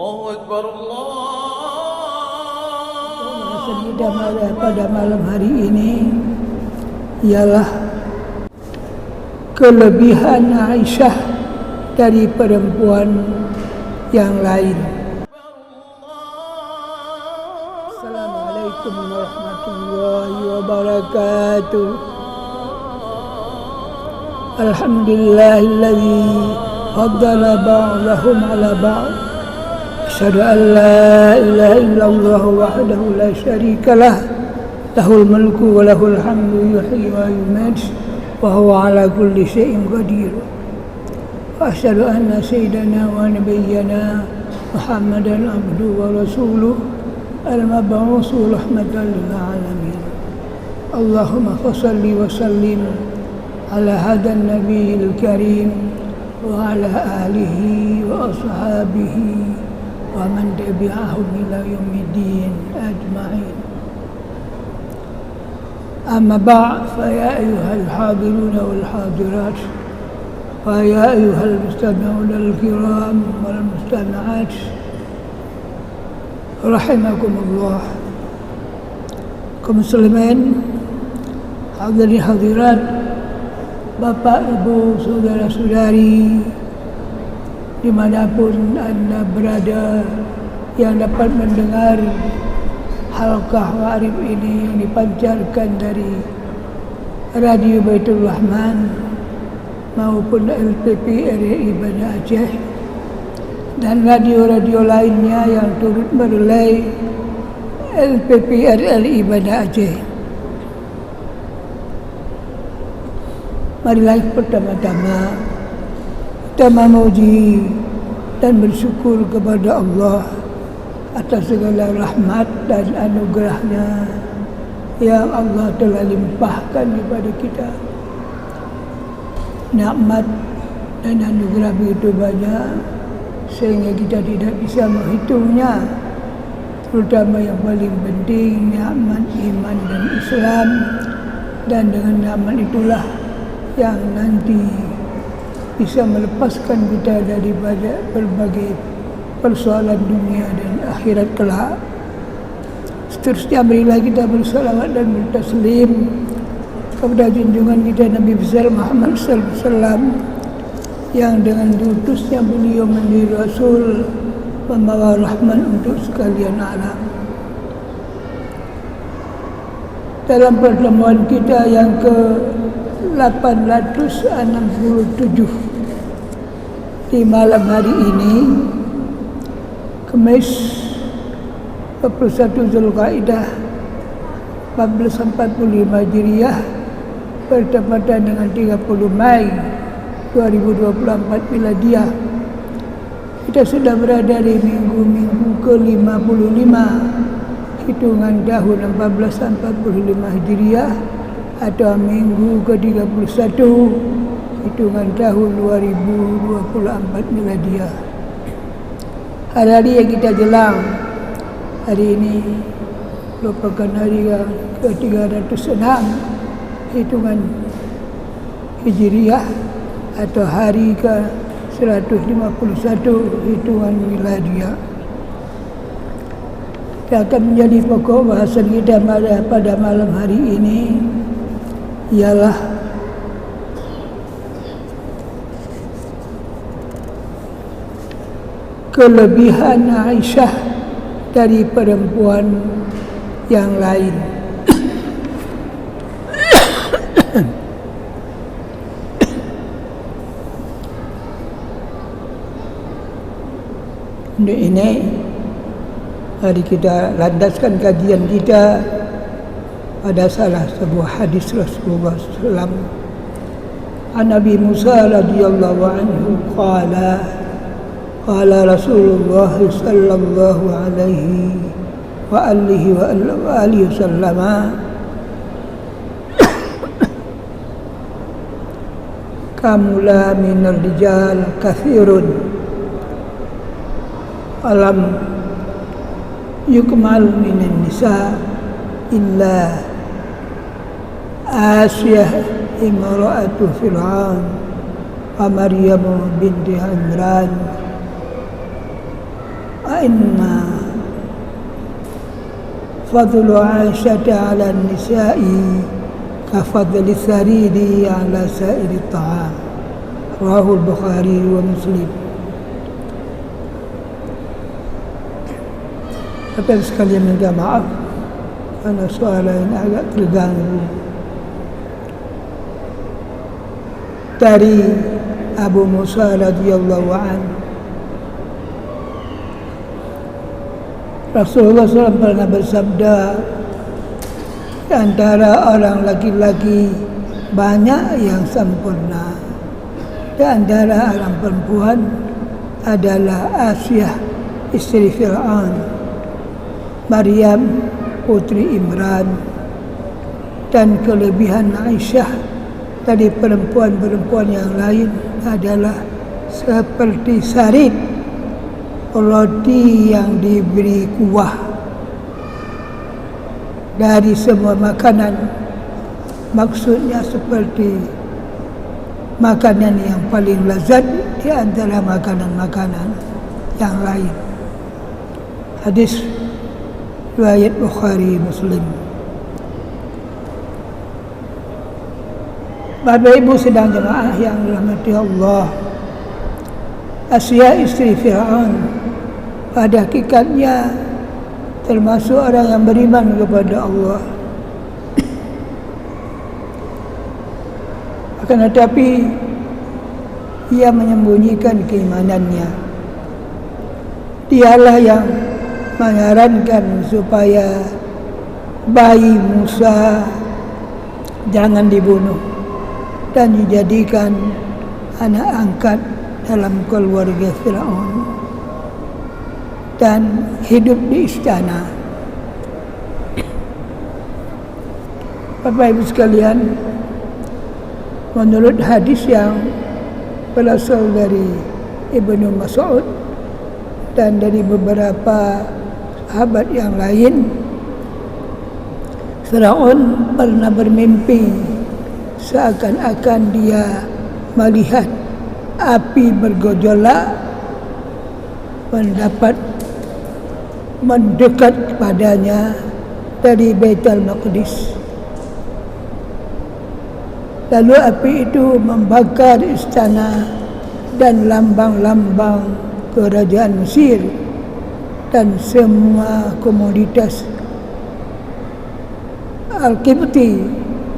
Allahu Akbar Allah. Pada malam hari ini ialah kelebihan Aisyah dari perempuan yang lain. Assalamualaikum warahmatullahi wabarakatuh. Alhamdulillahilladzi faddala ba'dahum ala ba'd. Asyhadu an la ilaha illallah wahdahu la syarika lah, lahul mulku wa lahul hamdu yuhyi wa yumiit wa huwa ala kulli syai'in qadir. Wa asyhadu anna sayyidana wa nabiyyana Muhammadan abduhu wa rasuluh al-mab'uutsu rahmatan lil alamin. Allahumma shalli wa sallim ala hadan nabiyil karim wa ala alihi wa ashabihi wa man tabi'ahum ila yaumiddin ajma'in. Amma ba'd, fa ya ayyuhal hadirun wal hadirat, wa ya ayyuhal mustami'un al kiram wal mustami'at, rahimakumullah. Kaum muslimin, hadirin hadirat, Bapak, Ibu, saudara-saudari, dimanapun Anda berada yang dapat mendengar halqah Ma'arif ini yang dipancarkan dari Radio Baitul Rahman maupun LPP RRI Banda Aceh dan radio-radio lainnya yang turut merelay LPP RRI Banda Aceh. Marilah pertama-tama kita memuji dan bersyukur kepada Allah atas segala rahmat dan anugerahnya yang Allah telah limpahkan kepada kita. Nikmat dan anugerah begitu banyak sehingga kita tidak bisa menghitungnya. Terutama yang paling penting nikmat iman dan Islam, dan dengan nikmat itulah yang nanti bisa melepaskan kita daripada berbagai persoalan dunia dan akhirat kelak. Seterusnya marilah kita bersalawat dan bertaslim kepada junjungan kita Nabi besar Muhammad sallallahu alaihi wasallam yang dengan diutusnya beliau menjadi Rasul membawa rahmat untuk sekalian alam. Dalam pertemuan kita yang ke-867 di malam hari ini, Kamis 21 Zulkaidah 1445 Hijriah bertepatan dengan 30 Mei 2024 Miladiah. Kita sudah berada di minggu ke-55 hitungan tahun 1445 Hijriah atau minggu ke-31 hitungan tahun 2024 Miladiah. Hari yang kita jelang hari ini merupakan hari ke-306 hitungan Hijriah atau hari ke-151 hitungan Miladiah. Yang akan menjadi pokok bahasan kita pada malam hari ini ialah kelebihan Aisyah dari perempuan yang lain. Untuk ini mari kita landaskan kajian kita pada salah sebuah hadis Rasulullah SAW. An Nabi Musa radhiyallahu anhu qala Rasulullah sallallahu alaihi wa alihi wasallam, kamula minar rijal kathirun alam yukmal minan nisa illa Asiyah imra'atu Fir'aun wa Maryam binti Imran inna fadlu Aisyata ala nisa'i kafadli saridi ala sa'iri ta'am. Rawahul Bukhari wa Muslim. Tapi sekalian minta maaf karena soalan agak terganggu. Dari Abu Musa radhiyallahu anhu, Rasulullah SAW pernah bersabda, di antara orang laki-laki banyak yang sempurna, di antara orang perempuan adalah Asyah istri Fir'aun, Maryam putri Imran, dan kelebihan Aisyah dari perempuan-perempuan yang lain adalah seperti sarit roti yang diberi kuah dari semua makanan. Maksudnya seperti makanan yang paling lezat di antara makanan-makanan yang lain. Hadis riwayat Bukhari Muslim. Bapak Ibu sedang jemaah yang dirahmati Allah, Asyah istri Fir'aun pada hakikatnya termasuk orang yang beriman kepada Allah. Akan tetapi ia menyembunyikan keimanannya. Dialah yang menyarankan supaya bayi Musa jangan dibunuh dan dijadikan anak angkat dalam keluarga Fir'aun dan hidup di istana. Bapak Ibu sekalian, menurut hadis yang berasal dari Ibnu Mas'ud dan dari beberapa sahabat yang lain, Fir'aun pernah bermimpi seakan-akan dia melihat api bergejolak mendekat kepadanya dari Baitul Maqdis. Lalu api itu membakar istana dan lambang-lambang kerajaan Mesir dan semua komoditas Al-Qibti,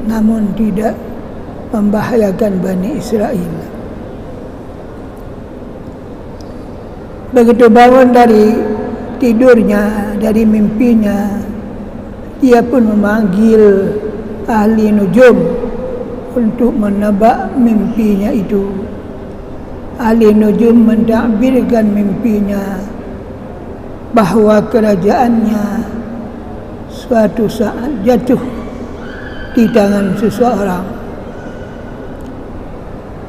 namun tidak membahayakan Bani Israel. Begitu bangun dari tidurnya, dari mimpinya, dia pun memanggil ahli nujum untuk menebak mimpinya itu. Ahli nujum mentakbirkan mimpinya bahawa kerajaannya suatu saat jatuh di tangan seseorang.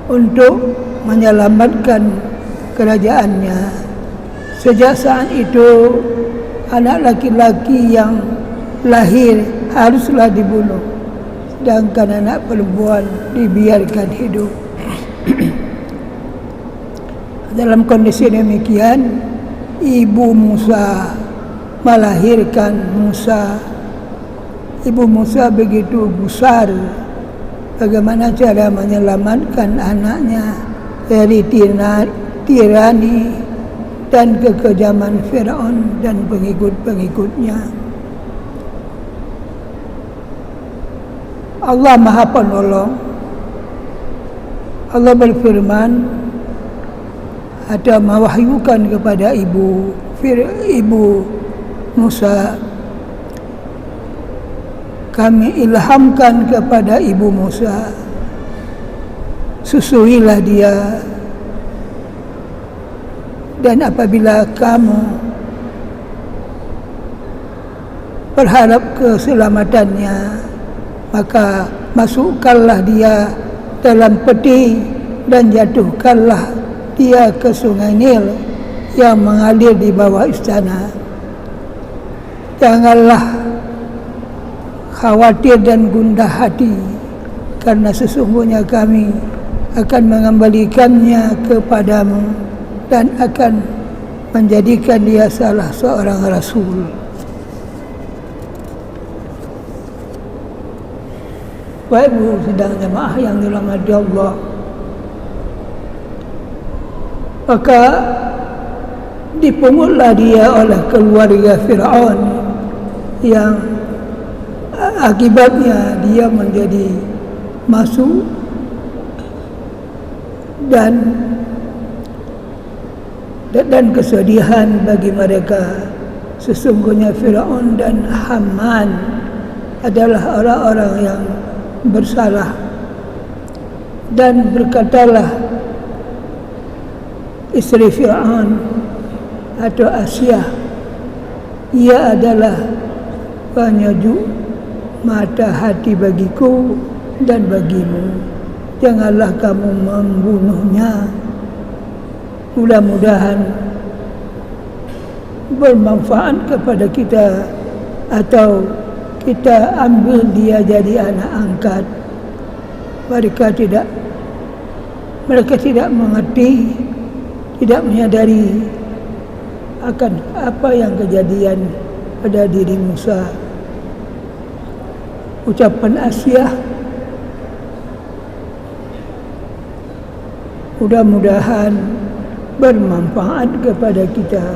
Untuk menyelamatkan kerajaannya, sejak saat itu anak laki-laki yang lahir haruslah dibunuh, sedangkan anak perempuan dibiarkan hidup. Dalam kondisi demikian, ibu Musa melahirkan Musa. Ibu Musa begitu gusar bagaimana cara menyelamatkan anaknya dari tirani dan kekejaman Fir'aun dan pengikut-pengikutnya. Allah Maha Penolong. Allah berfirman atau mewahyukan kepada ibu Musa, kami ilhamkan kepada ibu Musa, susuilah dia, dan apabila kamu berharap keselamatannya, maka masukkanlah dia dalam peti dan jatuhkanlah dia ke sungai Nil yang mengalir di bawah istana. Janganlah khawatir dan gundah hati, karena sesungguhnya kami akan mengembalikannya kepadamu dan akan menjadikan dia salah seorang rasul. Bapak Ibu sedang jemaah yang dirahmati Allah, maka dipungutlah dia oleh keluarga Fir'aun yang akibatnya dia menjadi masuk dan kesedihan bagi mereka. Sesungguhnya Fir'aun dan Haman adalah orang-orang yang bersalah. Dan berkatalah istri Fir'aun atau Asia, ia adalah penyejuk mata hati bagiku dan bagimu. Janganlah kamu membunuhnya. Mudah-mudahan bermanfaat kepada kita, atau kita ambil dia jadi anak angkat. Mereka tidak mengerti, tidak menyadari akan apa yang kejadian pada diri Musa. Ucapan Asia, mudah-mudahan bermanfaat kepada kita.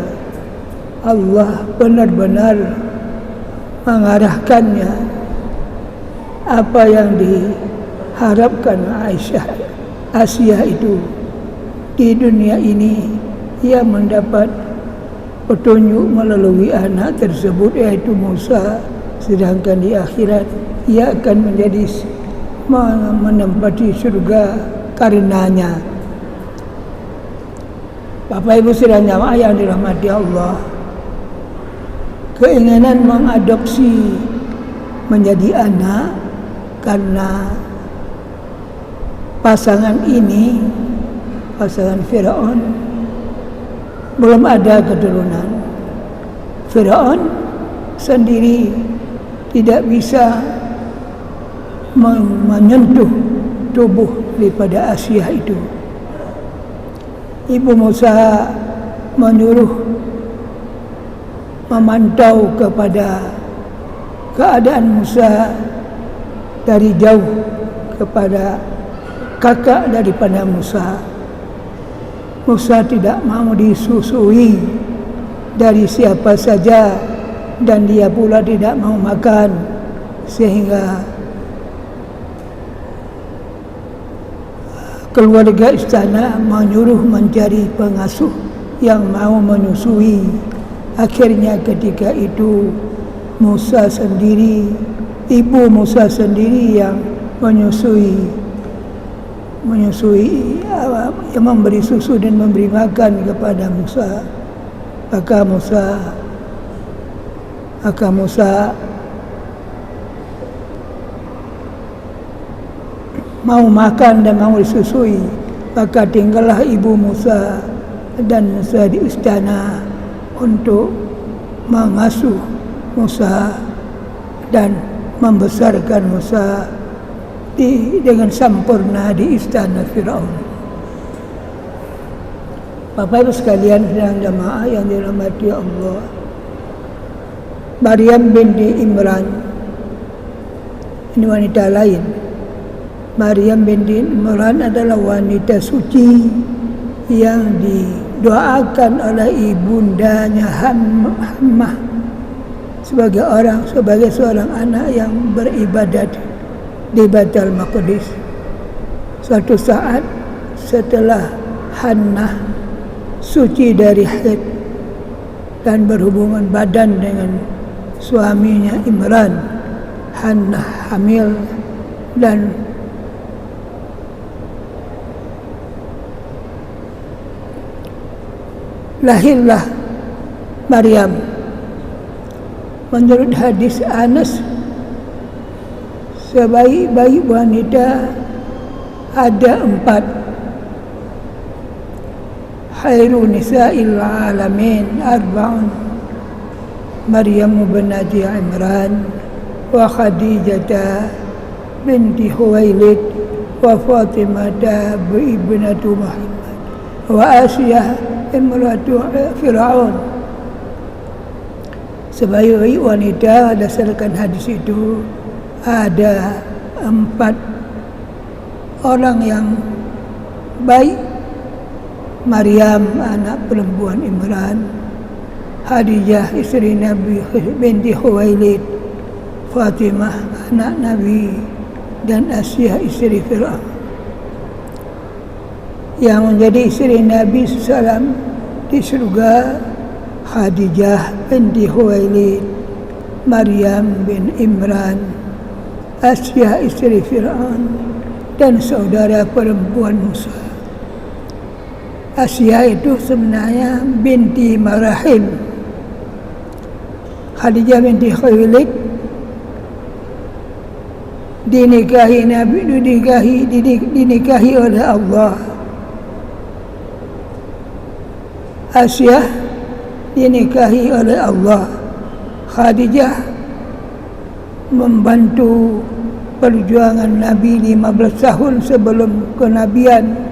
Allah benar-benar mengarahkannya apa yang diharapkan Asia itu. Di dunia ini ia mendapat petunjuk melalui anak tersebut, yaitu Musa. Sedangkan di akhirat ia akan menempati surga karenanya. Bapak Ibu sedang jamaah yang dirahmati Allah, keinginan mengadopsi menjadi anak karena pasangan Firaun belum ada keturunan. Firaun sendiri tidak bisa menyentuh tubuh daripada Asia itu. Ibu Musa menyuruh memantau kepada keadaan Musa dari jauh kepada kakak daripada Musa. Musa tidak mau disusui dari siapa saja, dan dia pula tidak mau makan, sehingga keluarga istana menyuruh mencari pengasuh yang mau menyusui. Akhirnya ketika itu ibu Musa sendiri yang menyusui, yang memberi susu dan memberi makan kepada Musa. Maka Musa mau makan dan mau disusui. Maka tinggallah ibu Musa dan Musa di istana untuk mengasuh Musa dan membesarkan Musa dengan sempurna di istana Firaun. Bapak Ibu sekalian sedang jamaah yang dirahmati Allah, Maryam binti Imran ini wanita lain. Maryam binti Imran adalah wanita suci yang didoakan oleh ibundanya Hammah sebagai seorang anak yang beribadat di Baitul Maqdis. Suatu saat setelah Hannah suci dari haid dan berhubungan badan dengan suaminya Imran, Hannah hamil dan lahirlah Maryam. Menurut hadis Anas, sebaik-baik wanita ada 4. Khairu nisa'il alamin arba'un, Maryam binti Imran wa Khadijah binti Khuwailid wa Fatimah bintu Muhammad wa Asiyah imratu Fir'aun. Sebagai wanita, berdasarkan hadis itu ada 4 orang yang baik. Maryam anak perempuan Imran, Khadijah isteri Nabi binti Khuwailid, Fatimah anak Nabi, dan Asyah isteri Fir'aun. Yang menjadi isteri Nabi SAW di surga Khadijah binti Khuwailid, Maryam bin Imran, Asyah isteri Fir'aun, dan saudara perempuan Musa. Asyah itu sebenarnya binti Marahim. Khadijah binti Khuwailid dinikahi Nabi, dinikahi oleh Allah. Asyah dinikahi oleh Allah. Khadijah membantu perjuangan Nabi 15 tahun sebelum kenabian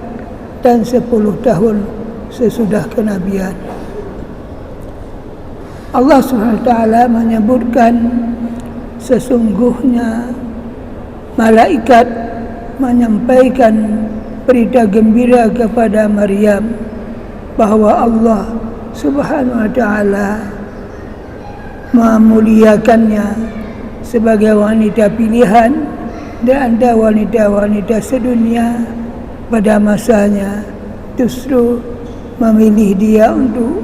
dan 10 tahun sesudah kenabian. Allah SWT menyebutkan sesungguhnya malaikat menyampaikan berita gembira kepada Maryam bahwa Allah Subhanahu wa taala memuliakannya sebagai wanita pilihan di antara wanita-wanita sedunia pada masanya, justru memilih dia untuk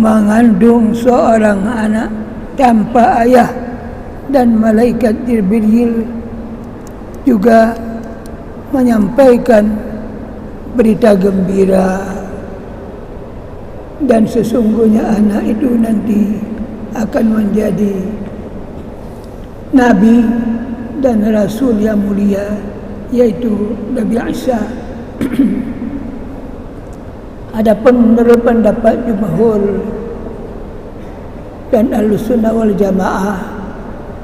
mengandung seorang anak tanpa ayah. Dan malaikat Jibril juga menyampaikan berita gembira, dan sesungguhnya anak itu nanti akan menjadi Nabi dan Rasul yang mulia, yaitu Nabi Isa. Adapun menurut pendapat jumhur dan Ahlussunnah wal Jamaah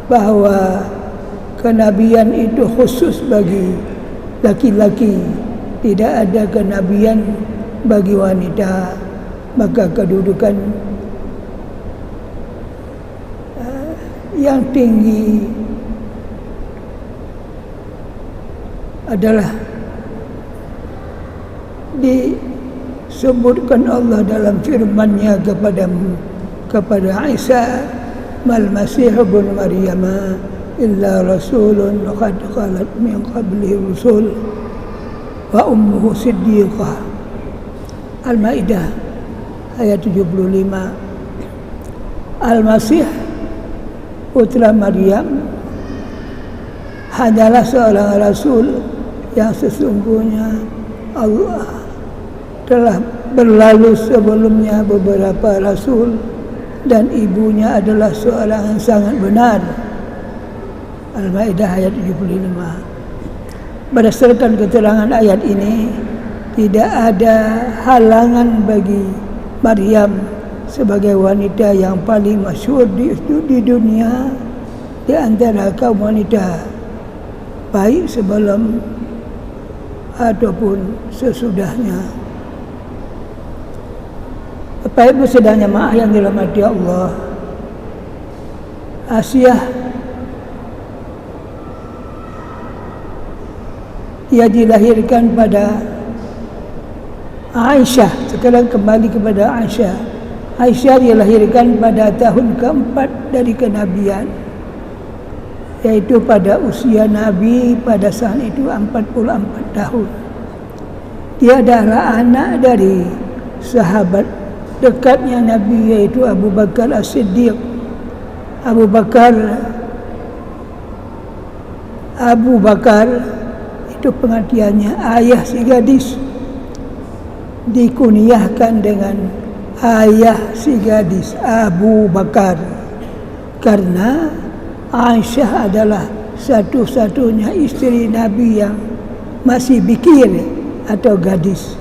bahwa kenabian itu khusus bagi laki-laki, tidak ada kenabian bagi wanita, maka kedudukan yang tinggi adalah disebutkan Allah dalam firman-Nya kepada Isa, mal Masih ibn Maryam illa rasulun qad khalat min qablihi rusul wa ummuhu siddiqah. Al-Maidah ayat 75. Al-Masih putra Maryam hanyalah seorang rasul yang sesungguhnya Allah telah berlalu sebelumnya beberapa rasul, dan ibunya adalah seorang yang sangat benar. Al-Maidah ayat 75. Berdasarkan keterangan ayat ini, tidak ada halangan bagi Maryam sebagai wanita yang paling masyhur di dunia di antara kaum wanita, baik sebelum ataupun sesudahnya. Bapak Ibu sedang jemaah yang dirahmati Allah, Asyah dia dilahirkan pada Aisyah. Sekarang kembali kepada Aisyah. Aisyah dilahirkan pada tahun keempat dari kenabian, yaitu pada usia Nabi pada saat itu 44 tahun. Dia adalah anak dari sahabat dekatnya Nabi, yaitu Abu Bakar As-Siddiq. Abu Bakar itu pengertiannya ayah si gadis, dikunyahkan dengan ayah si gadis Abu Bakar, karena Aisyah adalah satu-satunya istri Nabi yang masih bikir atau gadis.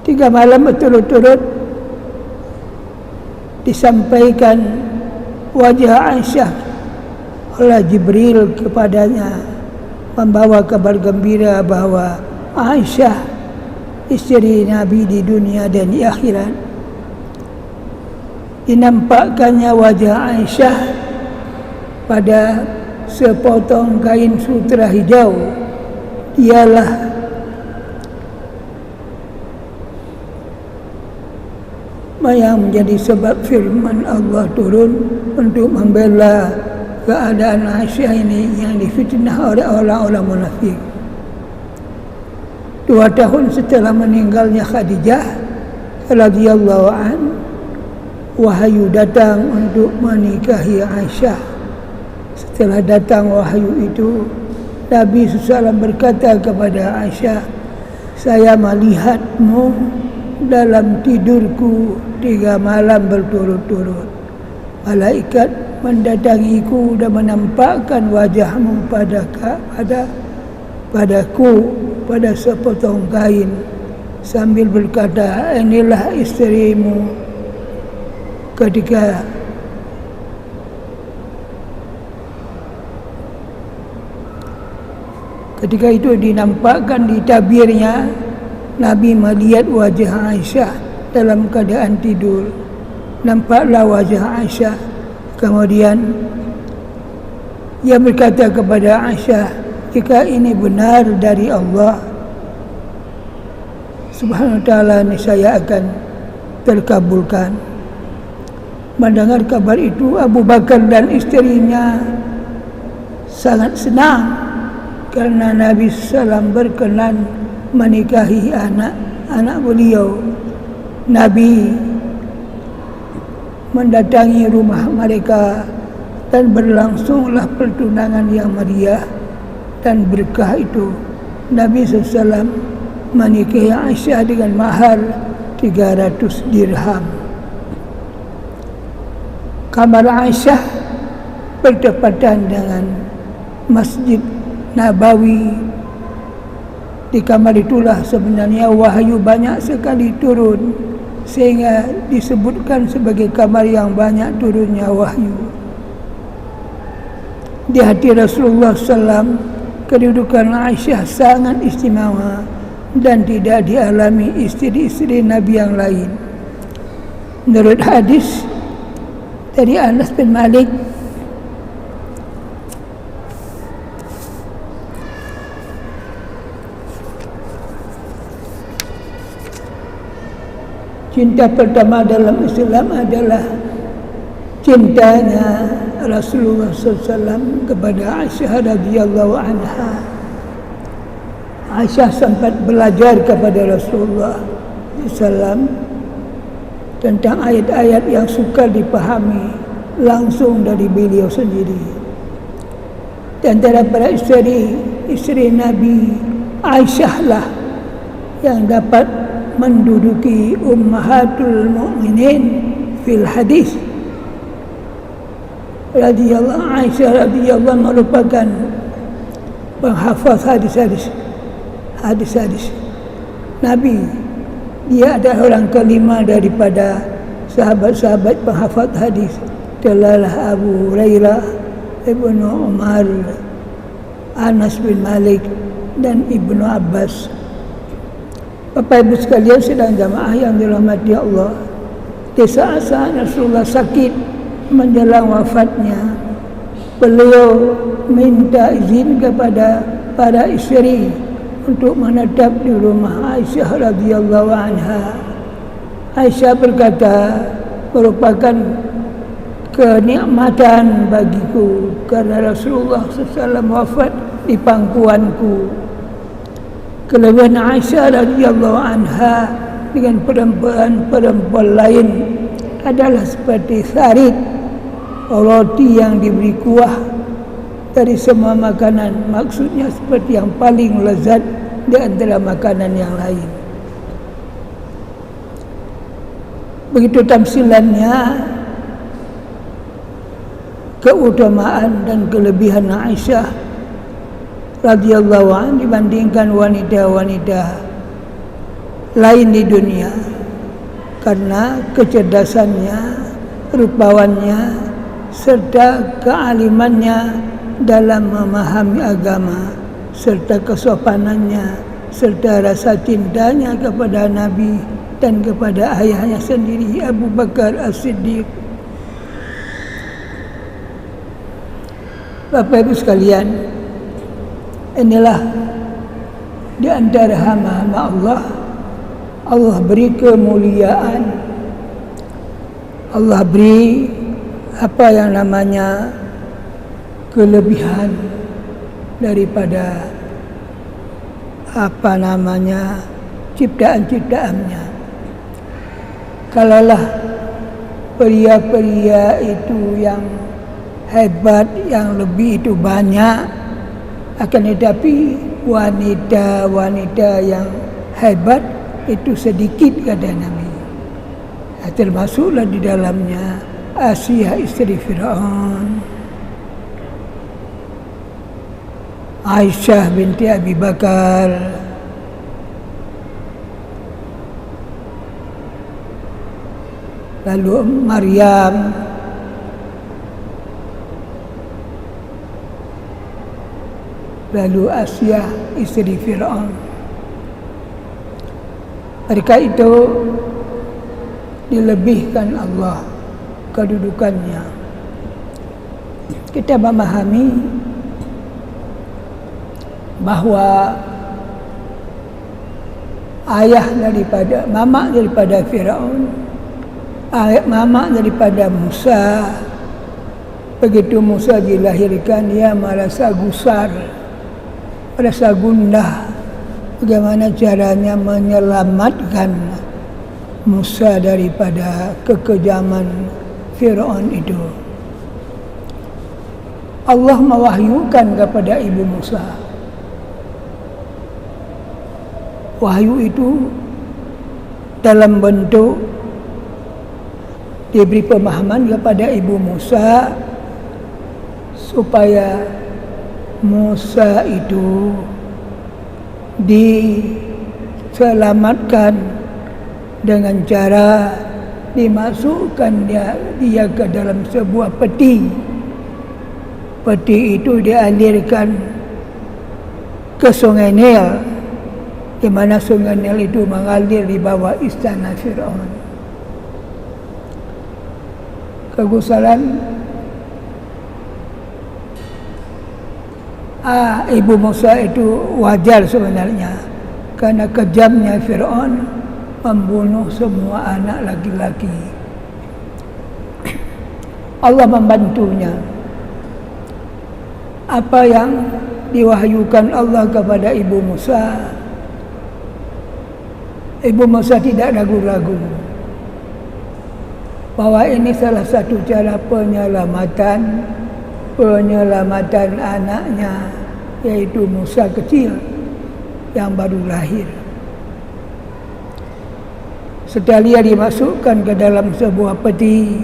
3 malam berturut-turut disampaikan wajah Aisyah oleh Jibril kepadanya, membawa kabar gembira bahwa Aisyah isteri Nabi di dunia dan di akhirat. Dinampakkannya wajah Aisyah pada sepotong kain sutra hijau ialah yang menjadi sebab firman Allah turun untuk membela keadaan Aisyah ini yang difitnah oleh orang-orang munafik. 2 tahun setelah meninggalnya Khadijah radhiyallahu an, wahyu datang untuk menikahi Aisyah. Setelah datang wahyu itu, Nabi SAW berkata kepada Aisyah, "Saya melihatmu dalam tidurku 3 malam berturut-turut. Malaikat mendatangiku dan menampakkan wajahmu padaku pada sepotong kain sambil berkata, inilah isterimu." Ketika itu dinampakkan di tabirnya, Nabi melihat wajah Aisyah dalam keadaan tidur. Nampaklah wajah Aisyah. Kemudian ia berkata kepada Aisyah, "Jika ini benar dari Allah Subhanahu wa ta'ala, niscaya akan terkabulkan." Mendengar kabar itu, Abu Bakar dan isterinya sangat senang karena Nabi SAW berkenan menikahi anak beliau. Nabi mendatangi rumah mereka dan berlangsunglah pertunangan yang meriah dan berkah itu. Nabi SAW menikahi Aisyah dengan mahar 300 dirham. Kamar Aisyah bertepatan dengan Masjid Nabawi. Di kamar itulah sebenarnya wahyu banyak sekali turun, sehingga disebutkan sebagai kamar yang banyak turunnya wahyu. Di hati Rasulullah SAW, kedudukan Aisyah sangat istimewa dan tidak dialami istri-istri Nabi yang lain. Menurut hadis dari Anas bin Malik, cinta pertama dalam Islam adalah cintanya Rasulullah SAW kepada Aisyah radhiyallahu anha. Aisyah sempat belajar kepada Rasulullah SAW tentang ayat-ayat yang sukar dipahami langsung dari beliau sendiri. Di antara para istri Nabi, Aisyah lah yang dapat menduduki ummahatul mu'minin fil hadis. Aisyah radhiyallahu merupakan penghafaz hadis-hadis Nabi. Dia adalah orang kelima daripada sahabat-sahabat penghafaz hadis. Telah Abu Hurairah, Ibnu Umar, Anas bin Malik dan Ibnu Abbas. Bapak Ibu sekalian sedang jamaah yang dirahmati Allah, di saat-saat Rasulullah sakit menjelang wafatnya, beliau minta izin kepada para istri untuk menetap di rumah Aisyah radhiyallahu anha. Aisyah berkata, merupakan kenikmatan bagiku karena Rasulullah SAW wafat di pangkuanku. Kelebihan Aisyah radhiyallahu anha dengan perempuan lain adalah seperti sarit, roti yang diberi kuah dari semua makanan. Maksudnya seperti yang paling lezat di antara makanan yang lain. Begitu tamsilannya keutamaan dan kelebihan Aisyah radhiyallahu anha dibandingkan wanita-wanita lain di dunia, karena kecerdasannya, rupawannya, serta kealimannya dalam memahami agama, serta kesopanannya, serta rasa cintanya kepada Nabi dan kepada ayahnya sendiri Abu Bakar As-Siddiq. Bapak Ibu sekalian, inilah di antara hamba-hamba Allah, Allah beri kemuliaan, Allah beri apa yang namanya kelebihan daripada ciptaan-ciptaannya. Kalaulah pria-pria itu yang hebat, yang lebih itu banyak, akan tetapi wanita-wanita yang hebat itu sedikit, kata Nabi. Termasuklah di dalamnya Asia istri Fir'aun, Aisyah binti Abi Bakar, lalu Maryam, lalu Asia istri Fir'aun. Mereka itu dilebihkan Allah kedudukannya. Kita memahami bahwa mama daripada Firaun, mama daripada Musa, begitu Musa dilahirkan dia merasa gusar, merasa gundah. Bagaimana caranya menyelamatkan Musa daripada kekejaman Firaun itu? Allah mewahyukan kepada ibu Musa. Wahyu itu dalam bentuk diberi pemahaman kepada ibu Musa supaya Musa itu diselamatkan dengan cara dimasukkan dia ke dalam sebuah peti. Peti itu dialirkan ke Sungai Nil, di mana Sungai Nil itu mengalir di bawah istana Firaun. Kegusaran ibu Musa itu wajar sebenarnya, karena kejamnya Firaun membunuh semua anak laki-laki. Allah membantunya. Apa yang diwahyukan Allah kepada ibu Musa, ibu Musa tidak ragu-ragu bahwa ini salah satu cara penyelamatan anaknya, yaitu Musa kecil yang baru lahir. Setelah dia dimasukkan ke dalam sebuah peti,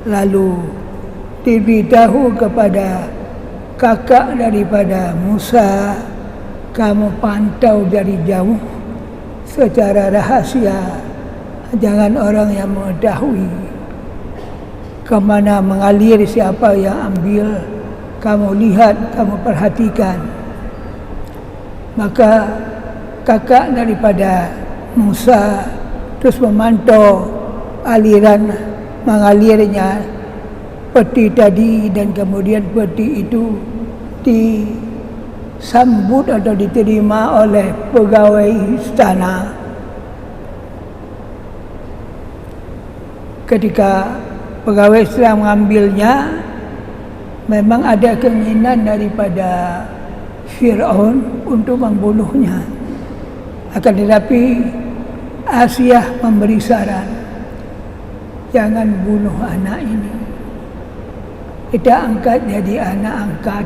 lalu diberitahu kepada kakak daripada Musa, kamu pantau dari jauh secara rahasia, jangan orang yang mengetahui kemana mengalir, siapa yang ambil, kamu lihat, kamu perhatikan. Maka kakak daripada Musa terus memantau mengalirnya peti tadi, dan kemudian peti itu disambut atau diterima oleh pegawai istana. Ketika pegawai istana mengambilnya, memang ada keinginan daripada Firaun untuk membunuhnya. Akan tetapi Asia memberi saran, jangan bunuh anak ini, kita angkat jadi anak angkat,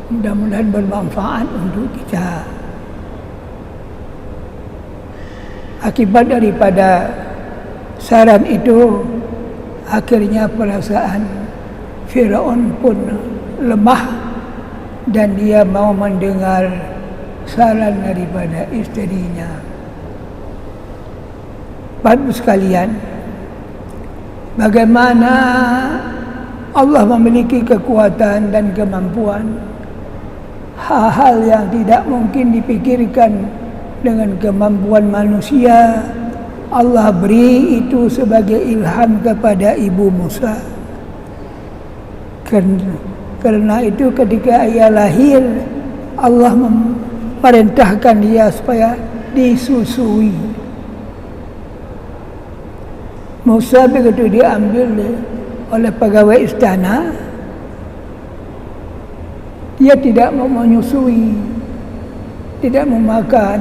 mudah-mudahan bermanfaat untuk kita. Akibat daripada saran itu, akhirnya perasaan Firaun pun lemah dan dia mau mendengar saran daripada isterinya. Bapak sekalian, bagaimana Allah memiliki kekuatan dan kemampuan hal-hal yang tidak mungkin dipikirkan dengan kemampuan manusia, Allah beri itu sebagai ilham kepada ibu Musa. Karena itu ketika ia lahir, Allah memerintahkan dia supaya disusui. Musa begitu diambil oleh pegawai istana, dia tidak mau menyusui, tidak mau makan.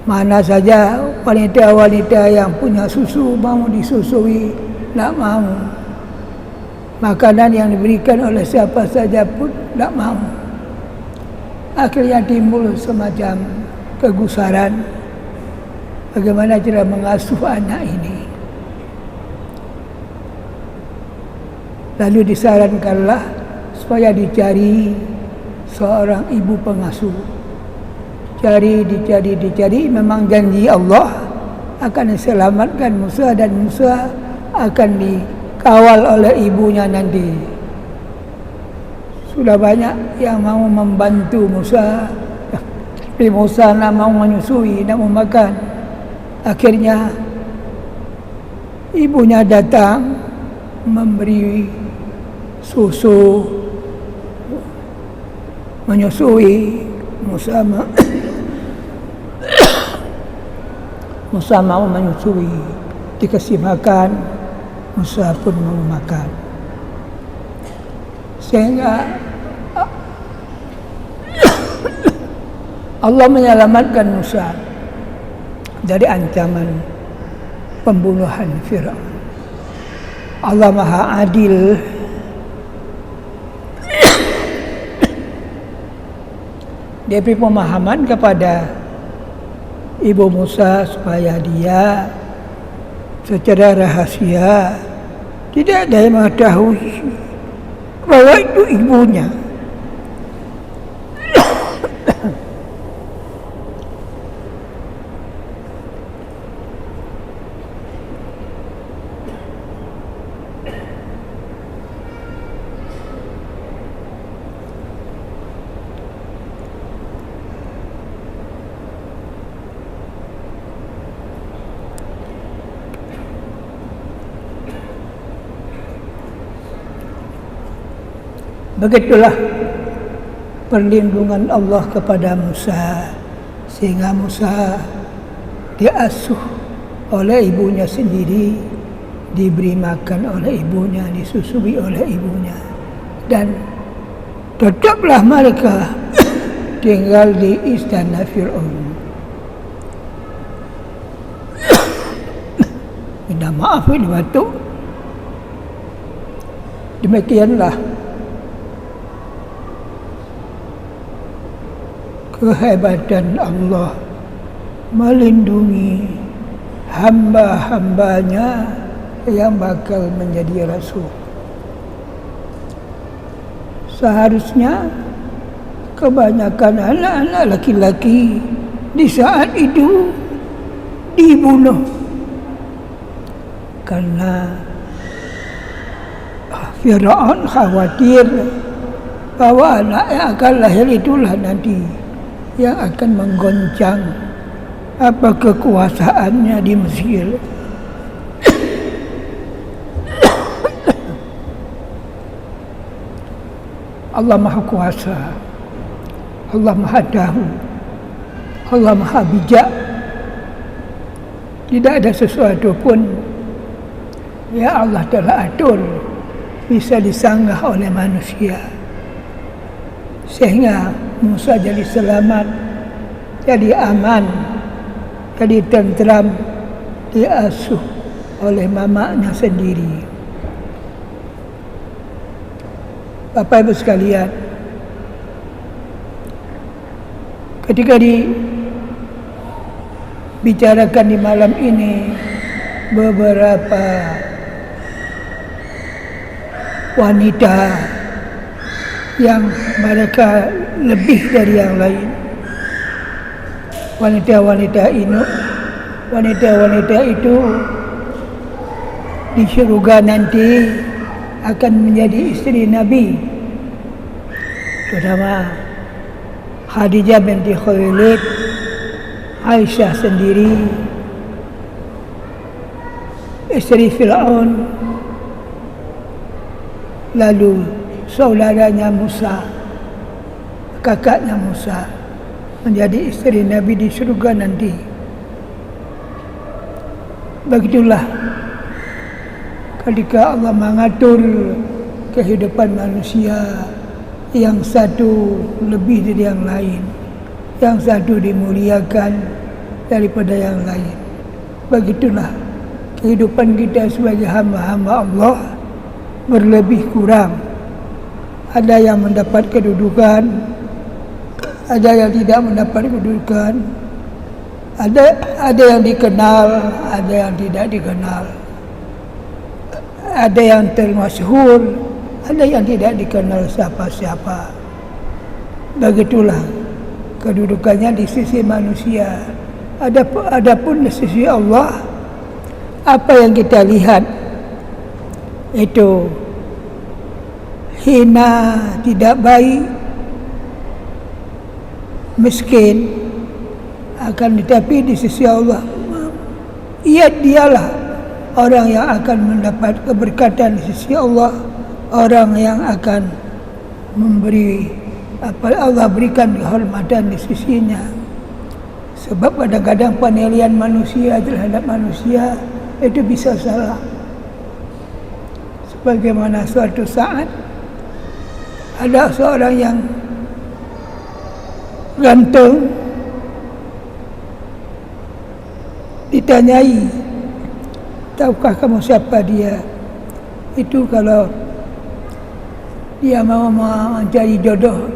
Mana saja wanita-wanita yang punya susu mau disusui, tidak mau. Makanan yang diberikan oleh siapa saja pun tidak mau. Akhirnya timbul semacam kegusaran. Bagaimana cara mengasuh anak ini? Lalu disarankanlah supaya dicari seorang ibu pengasuh. Dicari, memang janji Allah akan diselamatkan Musa, dan Musa akan dikawal oleh ibunya nanti. Sudah banyak yang mau membantu Musa, tapi Musa tidak mau menyusui, tidak mau makan. Akhirnya ibunya datang memberi susu, menyusui. Musa mau menyusui, dikasih makan, Musa pun mau makan. Sehingga Allah menyelamatkan Musa dari ancaman pembunuhan Firaun. Allah Maha Adil. Dia beri pemahaman kepada ibu Musa supaya dia secara rahasia tidak ada yang mengetahui bahwa itu ibunya. Begitulah perlindungan Allah kepada Musa, sehingga Musa diasuh oleh ibunya sendiri, diberi makan oleh ibunya, disusui oleh ibunya, dan tetaplah mereka tinggal di istana Fir'aun. Minta maaf ini batuk. Demikianlah kehebatan Allah melindungi hamba-hambanya yang bakal menjadi rasul. Seharusnya kebanyakan anak-anak laki-laki di saat itu dibunuh karena Firaun khawatir bahwa anak yang akan lahir itulah nanti yang akan menggoncang kekuasaannya di Mesir. Allah Maha Kuasa, Allah Maha Tahu, Allah Maha Bijak. Tidak ada sesuatu pun yang Allah telah atur bisa disanggah oleh manusia. Sehingga Musa jadi selamat, jadi aman, jadi tentram, diasuh oleh mamanya sendiri. Bapak Ibu sekalian, ketika dibicarakan di malam ini beberapa wanita yang mereka lebih dari yang lain. Wanita-wanita itu di surga nanti akan menjadi istri Nabi, terutama Khadijah binti Khuwailid, Aisyah sendiri, isteri Fir'aun, lalu saudaranya Musa, kakaknya Musa, menjadi isteri Nabi di surga nanti. Begitulah ketika Allah mengatur kehidupan manusia, yang satu lebih dari yang lain, yang satu dimuliakan daripada yang lain. Begitulah kehidupan kita sebagai hamba-hamba Allah, berlebih kurang. Ada yang mendapat kedudukan, ada yang tidak mendapat kedudukan, ada yang dikenal, ada yang tidak dikenal, ada yang termasyhur, ada yang tidak dikenal siapa-siapa. Begitulah kedudukannya di sisi manusia. Adapun di sisi Allah, apa yang kita lihat itu hina, tidak baik, miskin, akan tetapi di sisi Allah dialah orang yang akan mendapat keberkatan di sisi Allah, orang yang akan memberi apa Allah berikan kehormatan di sisinya. Sebab kadang-kadang penilaian manusia terhadap manusia itu bisa salah. Sebagaimana suatu saat ada seorang yang ganteng ditanyai, tahukah kamu siapa dia? Itu kalau dia mau mencari jodoh,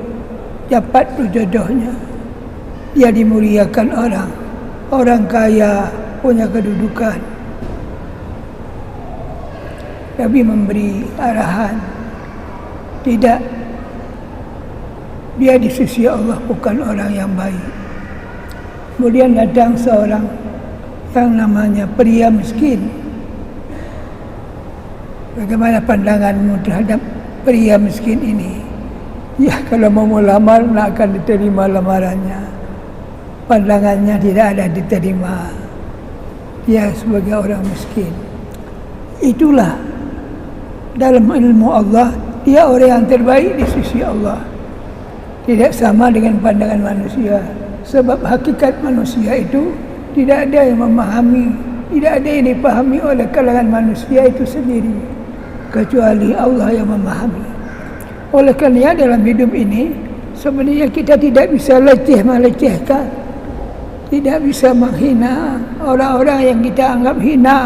dapat tu jodohnya. Dia dimuliakan orang kaya, punya kedudukan. Nabi memberi arahan, tidak, dia di sisi Allah bukan orang yang baik. Kemudian datang seorang yang namanya pria miskin. Bagaimana pandanganmu terhadap pria miskin ini? Ya, kalau mau melamar, tak akan diterima lamarannya. Pandangannya tidak ada diterima. Dia sebagai orang miskin. Itulah dalam ilmu Allah, dia orang yang terbaik di sisi Allah. Tidak sama dengan pandangan manusia. Sebab hakikat manusia itu tidak ada yang memahami, tidak ada yang dipahami oleh kalangan manusia itu sendiri, kecuali Allah yang memahami. Oleh kerana dalam hidup ini sebenarnya kita tidak bisa melecehkan, tidak bisa menghina orang-orang yang kita anggap hina,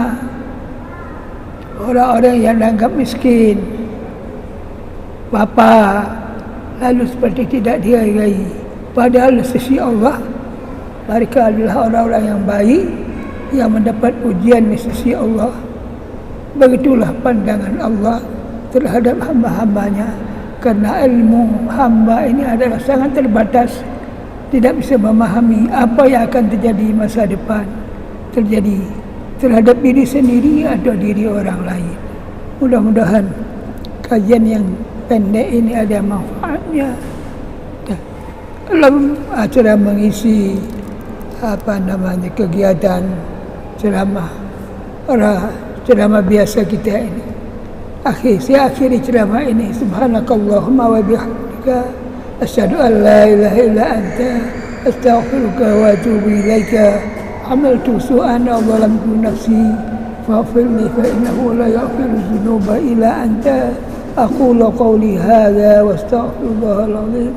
orang-orang yang dianggap miskin, bapa, lalu seperti tidak dihargai. Padahal di sisi Allah mereka adalah orang-orang yang baik, yang mendapat pujian di sisi Allah. Begitulah pandangan Allah terhadap hamba-hambanya. Karena ilmu hamba ini adalah sangat terbatas, tidak bisa memahami apa yang akan terjadi masa depan, terjadi terhadap diri sendiri atau diri orang lain. Mudah-mudahan kajian yang pendek ini ada manfaatnya dalam acara mengisi kegiatan ceramah biasa kita ini. Saya akhiri ceramah ini. Subhanakallahumma wa bihamdika asyhadu an la ilaha illa anta astaghfiruka wa atubu ilaika. Amaltu su'an wa zalamtu nafsi faghfirli fa innahu la yaghfiru dzunuba illa anta. Aqulu qawli hadha wa astaghfirullahal azim.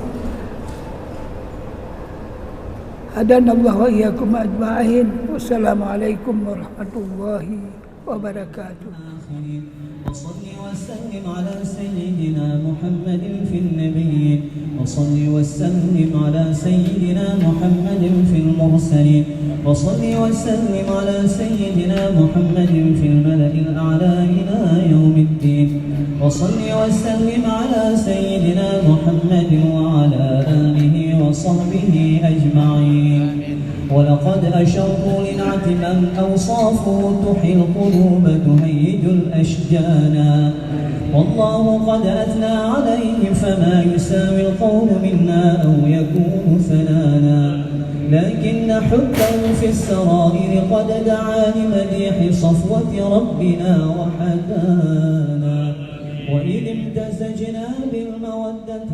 Hadanallahu wa iyyakum ajma'in. Wassalamualaikum warahmatullahi wabarakatuh. وصل وسلم على سيدنا محمد في النبيين وصل وسلم على سيدنا محمد في المرسلين وصل وسلم على سيدنا محمد في الملأ الأعلى إلى يوم الدين وصل وسلم على سيدنا محمد وعلى آله وصحبه أجمعين. ولقد أشروا لنعت من أوصافه تحيي القلوب تهيج الأشجانا والله قد أثنى عليه فما يساوي القول منا أو يكون ثنانا لكن حبه في السرائر قد دعا لمديح صفوة ربنا وحدانا وإذ امتزجنا بالمودة